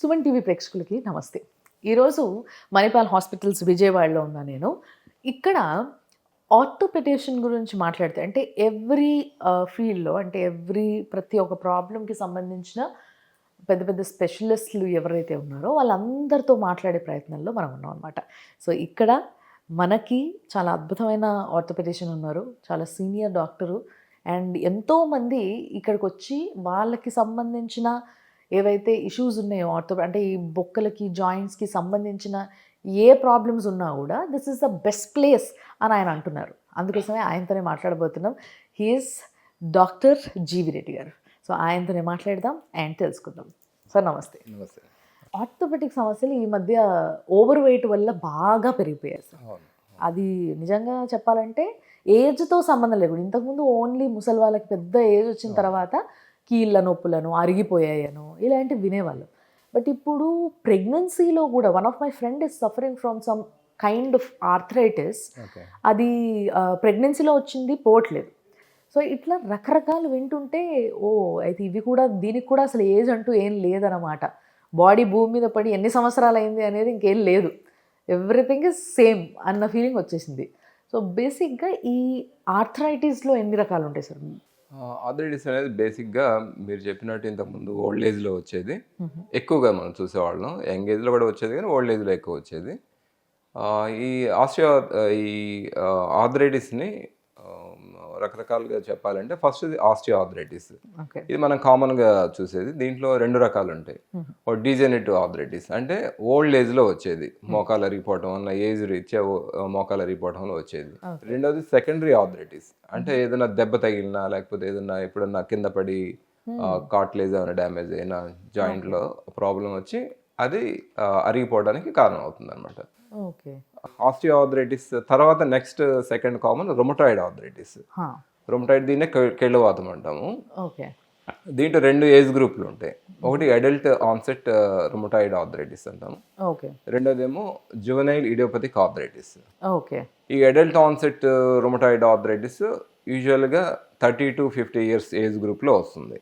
Suman TV ప్రేక్షకులకి నమస్తే. ఈరోజు మణిపాల్ హాస్పిటల్స్ విజయవాడలో ఉన్నా నేను. ఇక్కడ ఆర్థోపెడిషన్ గురించి మాట్లాడితే అంటే ఎవ్రీ ఫీల్డ్‌లో అంటే ప్రతి ఒక్క ప్రాబ్లమ్‌కి సంబంధించిన పెద్ద పెద్ద స్పెషలిస్టులు ఎవరైతే ఉన్నారో వాళ్ళందరితో మాట్లాడే ప్రయత్నంలో మనం ఉన్నాం అనమాట. సో ఇక్కడ మనకి చాలా అద్భుతమైన ఆర్థోపెడిషన్ ఉన్నారు. చాలా సీనియర్ డాక్టరు అండ్ ఎంతోమంది ఇక్కడికొచ్చి వాళ్ళకి సంబంధించిన ఏవైతే ఇష్యూస్ ఉన్నాయో అంటే ఈ బొక్కలకి, జాయింట్స్‌కి సంబంధించిన ఏ ప్రాబ్లమ్స్ ఉన్నా కూడా this is the best place అని ఆయన అంటున్నారు. అందుకోసమే ఆయనతోనే మాట్లాడబోతున్నాం. హీ ఈస్ డాక్టర్ జీవి రెడ్డి గారు. సో ఆయనతోనే మాట్లాడదాం అండ్ తెలుసుకుందాం. సార్ నమస్తే. నమస్తే. ఆర్థోపెడిక్ సమస్యలు ఈ మధ్య ఓవర్ వెయిట్ వల్ల బాగా పెరిగిపోయాయి సార్. అది నిజంగా చెప్పాలంటే ఏజ్తో సంబంధం లేకుండా ఇంతకుముందు ఓన్లీ ముసలి వాళ్ళకి పెద్ద ఏజ్ వచ్చిన తర్వాత కీళ్ళ నొప్పులను, అరిగిపోయాయను ఇలాంటివి వినేవాళ్ళు. బట్ ఇప్పుడు ప్రెగ్నెన్సీలో కూడా one of my friend is suffering from some kind of arthritis. అది ప్రెగ్నెన్సీలో వచ్చింది, పోవట్లేదు. సో ఇట్లా రకరకాలు వింటుంటే అయితే ఇవి కూడా దీనికి కూడా అసలు ఏజ్ అంటూ ఏం లేదన్నమాట. బాడీ భూమి మీద పడి ఎన్ని సంవత్సరాలు అయింది అనేది ఇంకేం లేదు, ఎవ్రీథింగ్ ఇస్ సేమ్ అన్న ఫీలింగ్ వచ్చేసింది. సో బేసిక్గా ఈ ఆర్థరైటిస్లో ఎన్ని రకాలు ఉంటాయి సార్? ఆర్థరైటిస్ అనేది బేసిక్గా మీరు చెప్పినట్టు ఇంతకుముందు ఓల్డ్ ఏజ్లో వచ్చేది, ఎక్కువగా మనం చూసేవాళ్ళం. యంగ్ ఏజ్లో కూడా వచ్చేది కానీ ఓల్డ్ ఏజ్లో ఎక్కువ వచ్చేది. ఈ ఆర్థరైటిస్ని రకరకాలుగా చెప్పాలంటే ఫస్ట్ ఇది ఆస్టియోఆర్థరైటిస్. ఇది మనం కామన్గా చూసేది. దీంట్లో రెండు రకాలు ఉంటాయి. ఒక డీజెనరేటివ్ ఆర్థరైటిస్ అంటే ఓల్డ్ ఏజ్లో వచ్చేది, మోకాలు అరిగిపోవటం వల్ల ఏజ్ రీత్యా మోకాలు అరిగిపోవటంలో వచ్చేది. రెండోది సెకండరీ ఆర్థరైటిస్ అంటే ఏదైనా దెబ్బ తగిలినా లేకపోతే ఏదైనా ఎప్పుడన్నా కింద పడి కార్టిలేజ్ ఏమైనా డ్యామేజ్ అయినా జాయింట్లో ప్రాబ్లం వచ్చి అది అరిగిపోవడానికి కారణం అవుతుంది అనమాట. ఆస్టియోఆర్థరైటిస్ తర్వాత next second common rheumatoid arthritis. Rheumatoid దీన్నే కెళ్ళవాతం అంటాము. దీంట్లో రెండు ఏజ్ గ్రూపులు ఉంటాయి. ఒకటి అడల్ట్ ఆన్సెట్ రొమటాయిడ్ ఆర్థరైటిస్ అంటాము, రెండోదేమో జువెనైల్ ఇడియోపతిక్ ఆర్థరైటిస్. ఈ అడల్ట్ ఆన్సెట్ రొమటాయిడ్ ఆర్థరైటిస్ యూజువల్గా 30 to 50 years ఏజ్ గ్రూప్లో వస్తుంది.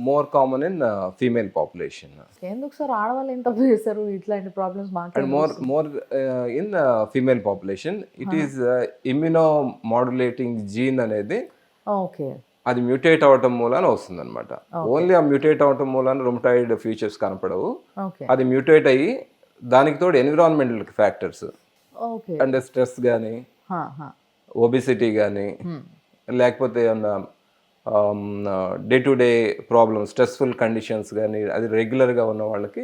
More common in female population. ఎందుకు సార్ ఆడవాళ్ళు ఎంత చేశారు ఇట్లాంటి problems? And more in female population it is immunomodulating gene అనేది అది మ్యూటేట్ అవటం మూలాన వస్తుంది అనమాట. ఓన్లీ ఆ మ్యూటేట్ అవటం మూలాన రొమటాయిడ్ ఫీచర్స్ కనపడవు. అది మ్యూటేట్ అయ్యి దానికి తోడు ఎన్విరాన్మెంటల్ ఫ్యాక్టర్స్ అంటే స్ట్రెస్ కానీ, ఒబిసిటీ కానీ, లేకపోతే ఏమన్నా day to day problems, stressful conditions కానీ అది రెగ్యులర్గా ఉన్న వాళ్ళకి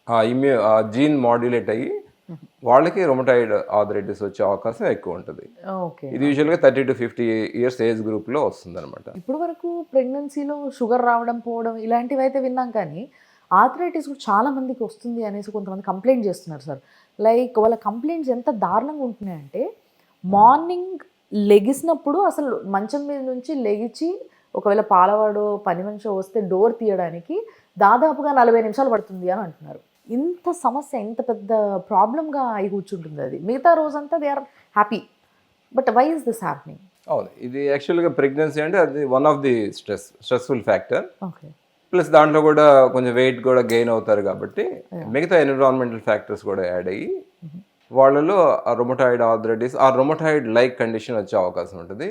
ఆ జీన్ మాడ్యులేట్ అయ్యి వాళ్ళకి రొమటాయిడ్ ఆర్థరైటిస్ వచ్చే అవకాశం ఎక్కువ ఉంటుంది. ఇది యూజువల్గా 30 to 50 years ఏజ్ గ్రూప్లో వస్తుంది అనమాట. ఇప్పుడు వరకు ప్రెగ్నెన్సీలో షుగర్ రావడం, పోవడం ఇలాంటివి అయితే విన్నాం, కానీ ఆర్థరైటిస్ కూడా చాలా మందికి వస్తుంది అనేసి కొంతమంది కంప్లైంట్ చేస్తున్నారు సార్. లైక్ వాళ్ళ కంప్లైంట్స్ ఎంత దారుణంగా ఉంటున్నాయంటే మార్నింగ్ లెగిసినప్పుడు అసలు మంచం మీద నుంచి లెగిచి ఒకవేళ పాలవాడో పని మనిషి వస్తే డోర్ తీయడానికి దాదాపుగా 40 నిమిషాలు పడుతుంది అని అంటున్నారు. ఇంత సమస్య, ఇంత పెద్ద ప్రాబ్లంగా అయి కూర్చుంటుంది అది. మిగతా రోజంతా they are happy, but why is this happening? అవును, ఇది యాక్చువల్గా ప్రెగ్నెన్సీ అంటే అది one of the stressful factor. Plus దాంట్లో కూడా కొంచెం వెయిట్ కూడా గెయిన్ అవుతారు కాబట్టి మిగతా ఎన్విరాన్మెంటల్ ఫ్యాక్టర్స్ కూడా యాడ్ అయ్యి వాళ్ళలో ఆ రొమటాయిడ్ ఆర్థరైటిస్ ఆ రొమటాయిడ్ లైక్ కండిషన్ వచ్చే అవకాశం ఉంటుంది.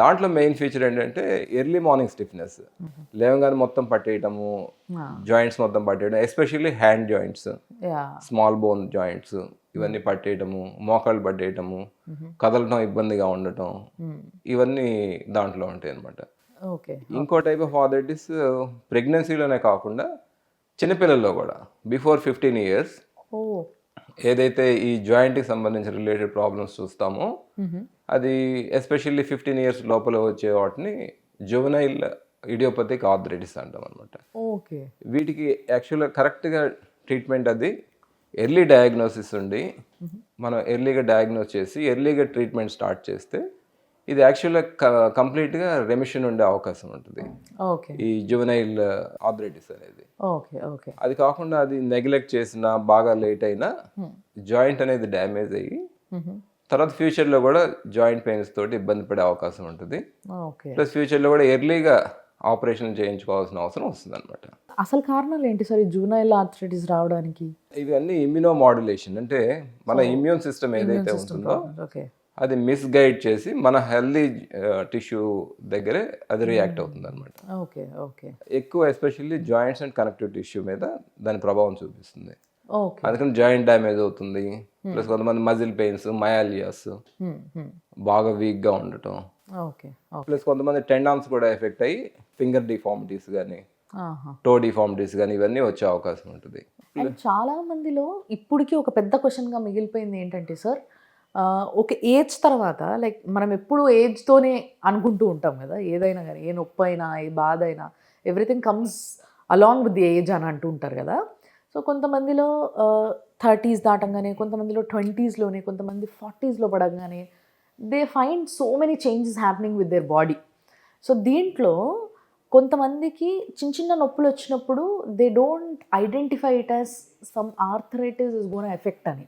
దాంట్లో మెయిన్ ఫీచర్ ఏంటంటే ఎర్లీ మార్నింగ్ స్టిఫ్నెస్, లేవగానే మొత్తం పట్టేయటము, జాయింట్స్ మొత్తం పట్టేయడం, especially hand joints, small bone joints ఇవన్నీ పట్టేయటము, మోకాళ్ళు పట్టేయటము, కదలటం ఇబ్బందిగా ఉండటం, ఇవన్నీ దాంట్లో ఉంటాయి అన్నమాట. ఇంకో టైప్ ఆఫ్ ఆర్థరైటిస్ ప్రెగ్నెన్సీలోనే కాకుండా చిన్నపిల్లల్లో కూడా బిఫోర్ 15 years ఏదైతే ఈ జాయింట్కి సంబంధించిన రిలేటెడ్ ప్రాబ్లమ్స్ చూస్తామో అది ఎస్పెషల్లీ 15 years లోపల వచ్చే వాటిని జువెనైల్ ఇడియోపతిక్ ఆర్థరైటిస్ అంటాం అనమాట. వీటికి యాక్చువల్గా కరెక్ట్గా ట్రీట్మెంట్ అది ఎర్లీ డయాగ్నోసిస్ ఉండి మనం ఎర్లీగా డయాగ్నోస్ చేసి ఎర్లీగా ట్రీట్మెంట్ స్టార్ట్ చేస్తే ఇది యాక్చువల్గా కంప్లీట్గా రెమిషన్ ఉండే అవకాశం ఉంటుంది ఈ జువెనైల్ ఆర్థరైటిస్ అనేది. అది కాకుండా అది నెగ్లెక్ట్ చేసినా, బాగా లేట్ అయినా జాయింట్ అనేది డ్యామేజ్ అయ్యి తర్వాత ఫ్యూచర్లో కూడా జాయింట్ పెయిన్స్ తోటి ఇబ్బంది పడే అవకాశం ఉంటుంది. ప్లస్ ఫ్యూచర్లో కూడా ఎర్లీగా ఆపరేషన్ చేయించుకోవాల్సిన అవసరం వస్తుంది అనమాట. అసలు కారణాలు ఏంటి సార్ ఈ జూనైల్ ఆర్థరైటిస్ రావడానికి? ఇవన్నీ ఇమ్యూనో మాడ్యులేషన్, అంటే మన ఇమ్యూన్ సిస్టమ్ ఏదైతే ఉంటుందో ఓకే. అది మిస్గైడ్ చేసి మన హెల్దీ టిష్యూ దగ్గరే అది రియాక్ట్ అవుతుంది అనమాట. ఓకే. ఓకే. ఎక్కువ especially joints and connective tissue మీద దాని ప్రభావం చూపిస్తుంది. ఓకే. అందుకని జాయింట్ డ్యామేజ్ అవుతుంది. ప్లస్ కొంతమంది మజిల్ పెయిన్స్, మయాలియాస్, బాగా వీక్గా ఉండటం. ఓకే. ప్లస్ కొంతమంది టెండాన్స్ కూడా ఎఫెక్ట్ అయ్యి ఫింగర్ డిఫార్మిటీస్ కానీ టో డిఫార్మిటీస్ కానీ ఇవన్నీ వచ్చే అవకాశం ఉంటుంది. అండ్ చాలా మందిలో ఇప్పటికీ ఒక పెద్ద క్వశ్చన్గా మిగిలిపోయింది ఏంటంటే సార్, ఒక ఏజ్ తర్వాత లైక్ మనం ఎప్పుడు ఏజ్తోనే అనుకుంటూ ఉంటాం కదా, ఏదైనా కానీ, ఏ నొప్పి అయినా ఏ బాధ అయినా everything comes along with the age అని అంటూ ఉంటారు కదా. సో కొంతమందిలో 30s దాటంగానే, కొంతమందిలో 20sలోనే, కొంతమంది 40sలో పడగానే they find so many changes happening with their body. So దీంట్లో కొంతమందికి చిన్న చిన్న నొప్పులు వచ్చినప్పుడు they don't identify it as some arthritis is gone effect అని.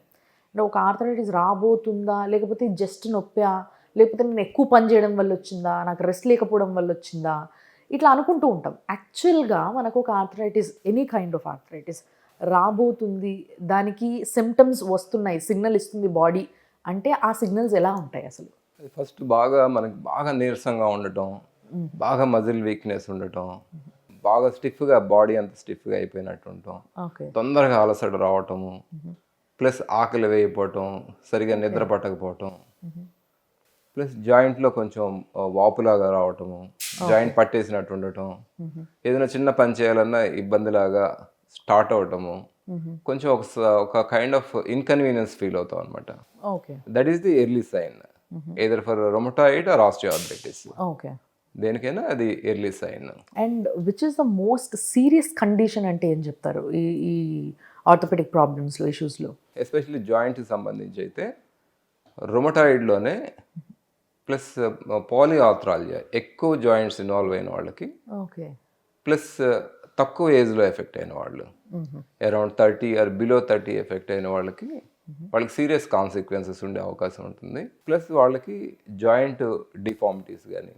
అంటే ఒక ఆర్థరైటిస్ రాబోతుందా, లేకపోతే జస్ట్ నొప్పా, లేకపోతే నేను ఎక్కువ పని చేయడం వల్ల వచ్చిందా, నాకు రెస్ట్ లేకపోవడం వల్ల వచ్చిందా, ఇట్లా అనుకుంటూ ఉంటాం. యాక్చువల్గా మనకు ఒక arthritis, any kind of arthritis రాబోతుంది, దానికి సిమ్టమ్స్ వస్తున్నాయి, సిగ్నల్ ఇస్తుంది బాడీ అంటే ఆ సిగ్నల్స్ ఎలా ఉంటాయి అసలు? ఫస్ట్ మనకి బాగా నీరసంగా ఉండటం, బాగా మజిల్ వీక్నెస్ ఉండటం, బాగా స్టిఫ్గా బాడీ అంత స్టిఫ్గా అయిపోయినట్టు ఉండటం, తొందరగా అలసట రావటము, ప్లస్ ఆకలి వేయకపోవటం, సరిగా నిద్ర పట్టకపోవటం, ప్లస్ జాయింట్లో కొంచెం వాపులాగా రావటము, జాయింట్ పట్టేసినట్టు ఉండటం, ఏదైనా చిన్న పని చేయాలన్నా ఇబ్బందిలాగా స్టార్ట్ అవటము, కొంచెం ఒక కైండ్ ఆఫ్ ఇన్కన్వీనియన్స్ ఫీల్ అవుతాం అనమాట. That is the early sign, either for rheumatoid or osteoarthritis. దేనికైనా అది early sign. And which is the most serious condition అంటే ఏం చెప్తారు ఈ ఆర్థోపెడిక్ ప్రాబ్లమ్స్లో, ఇష్యూస్లో? ఎస్పెషల్లీ జాయింట్కి సంబంధించి అయితే రొమటాయిడ్లోనే ప్లస్ పాలిఆర్థ్రాలజియా, ఎక్కువ జాయింట్స్ ఇన్వాల్వ్ అయిన వాళ్ళకి, ప్లస్ తక్కువ ఏజ్లో ఎఫెక్ట్ అయిన వాళ్ళు, అరౌండ్ 30 ఆర్ బిలో 30 ఎఫెక్ట్ అయిన వాళ్ళకి సీరియస్ కాన్సిక్వెన్సెస్ ఉండే అవకాశం ఉంటుంది. ప్లస్ వాళ్ళకి జాయింట్ డిఫార్మిటీస్ కానీ,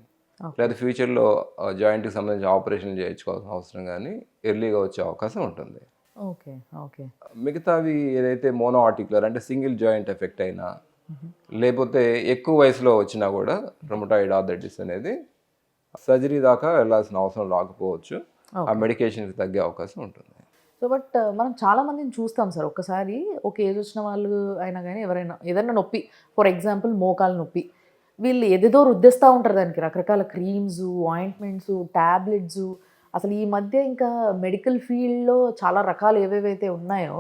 లేదా ఫ్యూచర్లో జాయింట్కి సంబంధించి ఆపరేషన్ చేయించుకోవాల్సిన అవసరం కానీ ఎర్లీగా వచ్చే అవకాశం ఉంటుంది. మిగతావి ఏదైతే మోనో ఆర్టిక్యులర్ అంటే సింగిల్ జాయింట్ ఎఫెక్ట్ అయినా, లేకపోతే ఎక్కువ వయసులో వచ్చినా కూడా రొమటాయిడ్ ఆర్థరైటిస్ అనేది సర్జరీ దాకా వెళ్ళాల్సిన అవసరం రాకపోవచ్చు, ఆ మెడికేషన్కి తగ్గే అవకాశం ఉంటుంది. సో బట్ మనం చాలా మందిని చూస్తాం సార్, ఒక్కసారి ఒక ఏజ్ వచ్చిన వాళ్ళు అయినా కానీ ఎవరైనా ఏదైనా నొప్పి, ఫర్ ఎగ్జాంపుల్ మోకాలు నొప్పి, వీళ్ళు ఏదేదో రుద్దేస్తూ ఉంటారు దానికి, రకరకాల క్రీమ్స్, ఆయింట్మెంట్స్, ట్యాబ్లెట్స్. అసలు ఈ మధ్య ఇంకా మెడికల్ ఫీల్డ్లో చాలా రకాలు ఏవేవైతే ఉన్నాయో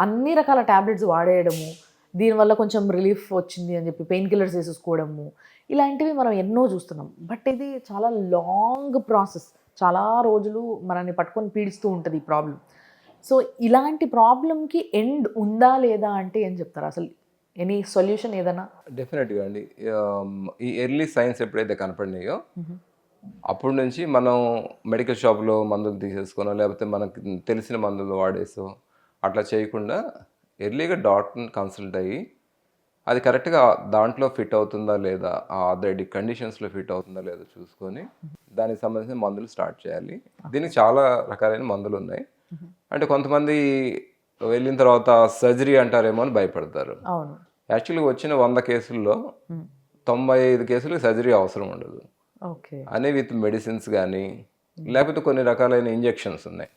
అన్ని రకాల ట్యాబ్లెట్స్ వాడేయడము, దీనివల్ల కొంచెం రిలీఫ్ వచ్చింది అని చెప్పి పెయిన్ కిల్లర్స్ వేసేసుకోవడము, ఇలాంటివి మనం ఎన్నో చూస్తున్నాం. బట్ ఇది చాలా లాంగ్ ప్రాసెస్, చాలా రోజులు మనల్ని పట్టుకొని పీడిస్తూ ఉంటుంది ఈ ప్రాబ్లం. సో ఇలాంటి ప్రాబ్లంకి ఎండ్ ఉందా లేదా అంటే ఏం చెప్తారు? అసలు ఎనీ సొల్యూషన్ ఏదైనా? డెఫినెట్గా అండి. ఈ ఎర్లీ సైన్స్ ఎప్పుడైతే కనపడినాయో అప్పటి నుంచి మనం మెడికల్ షాప్లో మందులు తీసేసుకోనో, లేకపోతే మనకు తెలిసిన మందులు వాడేసో అట్లా చేయకుండా ఎర్లీగా డాక్టర్ని కన్సల్ట్ అయ్యి అది కరెక్ట్గా దాంట్లో ఫిట్ అవుతుందా లేదా, ఆ ఆర్థరైటిక్ కండిషన్స్లో ఫిట్ అవుతుందా లేదా చూసుకొని దానికి సంబంధించిన మందులు స్టార్ట్ చేయాలి. దీనికి చాలా రకాలైన మందులు ఉన్నాయి. అంటే కొంతమంది వెళ్ళిన తర్వాత సర్జరీ అంటారేమో అని భయపడతారు. యాక్చువల్గా వచ్చిన 100 కేసుల్లో 95 కేసులు సర్జరీ అవసరం ఉండదు. అనే విత్ మెడిసిన్స్ కానీ, లేకపోతే కొన్ని రకాలైన ఇంజెక్షన్స్ ఉన్నాయి.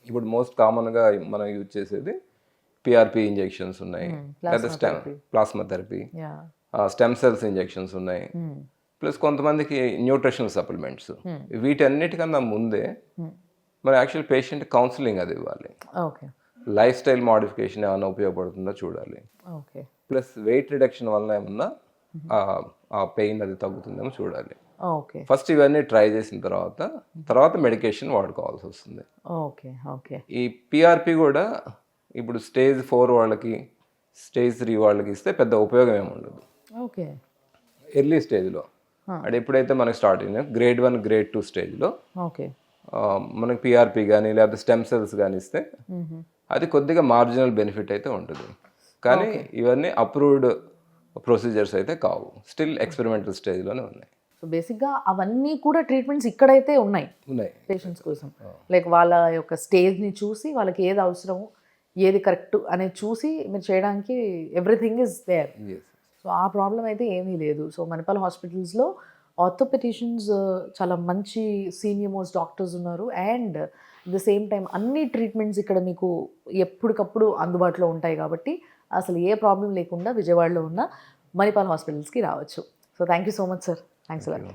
ఇప్పుడు మోస్ట్ కామన్గా మనం యూజ్ చేసేది పిఆర్పి ఇంజెక్షన్స్ ఉన్నాయి, లేదా plasma therapy, stem cells injections ఉన్నాయి, ప్లస్ కొంతమందికి న్యూట్రిషనల్ సప్లిమెంట్స్. వీటన్నిటికన్నా ముందే మనం యాక్చువల్ పేషెంట్ కౌన్సిలింగ్ అది ఇవ్వాలి. లైఫ్ స్టైల్ మోడిఫికేషన్ ఏమైనా ఉపయోగపడుతుందో చూడాలి. ప్లస్ వెయిట్ రిడక్షన్ వల్ల ఏమన్నా ఆ పెయిన్ అది తగ్గుతుందేమో చూడాలి. ఫస్ట్ ఇవన్నీ ట్రై చేసిన తర్వాత మెడికేషన్ వాడుకోవాల్సి వస్తుంది. ఈ పిఆర్పి కూడా ఇప్పుడు స్టేజ్ 4 వాళ్ళకి, స్టేజ్ 3 వాళ్ళకి ఇస్తే పెద్ద ఉపయోగం ఏమి ఉండదు. ఎర్లీ స్టేజ్లో అంటే ఎప్పుడైతే మనకి స్టార్ట్ అయినా గ్రేడ్ 1, గ్రేడ్ 2 స్టేజ్లో మనకి పిఆర్పి కానీ లేకపోతే స్టెమ్ సెల్స్ కానీ ఇస్తే అది కొద్దిగా మార్జినల్ బెనిఫిట్ అయితే ఉంటుంది. కానీ ఇవన్నీ అప్రూవ్డ్ ప్రొసీజర్స్ అయితే కావు, స్టిల్ ఎక్స్పెరిమెంటల్ స్టేజ్లోనే ఉన్నాయి. సో బేసిక్గా అవన్నీ కూడా ట్రీట్మెంట్స్ ఇక్కడైతే ఉన్నాయి ఉన్నాయి. పేషెంట్స్ కోసం. లైక్ వాళ్ళ యొక్క స్టేజ్ని చూసి వాళ్ళకి ఏది అవసరము ఏది కరెక్ట్ అనేది చూసి మీరు చేయడానికి everything is there. Yes. So ఆ ప్రాబ్లం అయితే ఏమీ లేదు. సో మణిపాల్ హాస్పిటల్స్లో ఆర్థోపెటిషియన్స్ చాలా మంచి సీనియర్ మోస్ట్ డాక్టర్స్ ఉన్నారు. And at the same time అన్ని ట్రీట్మెంట్స్ ఇక్కడ మీకు ఎప్పటికప్పుడు అందుబాటులో ఉంటాయి కాబట్టి అసలు ఏ ప్రాబ్లం లేకుండా విజయవాడలో ఉన్న మణిపాల్ హాస్పిటల్స్కి రావచ్చు. So thank you so much sir. Thanks a lot.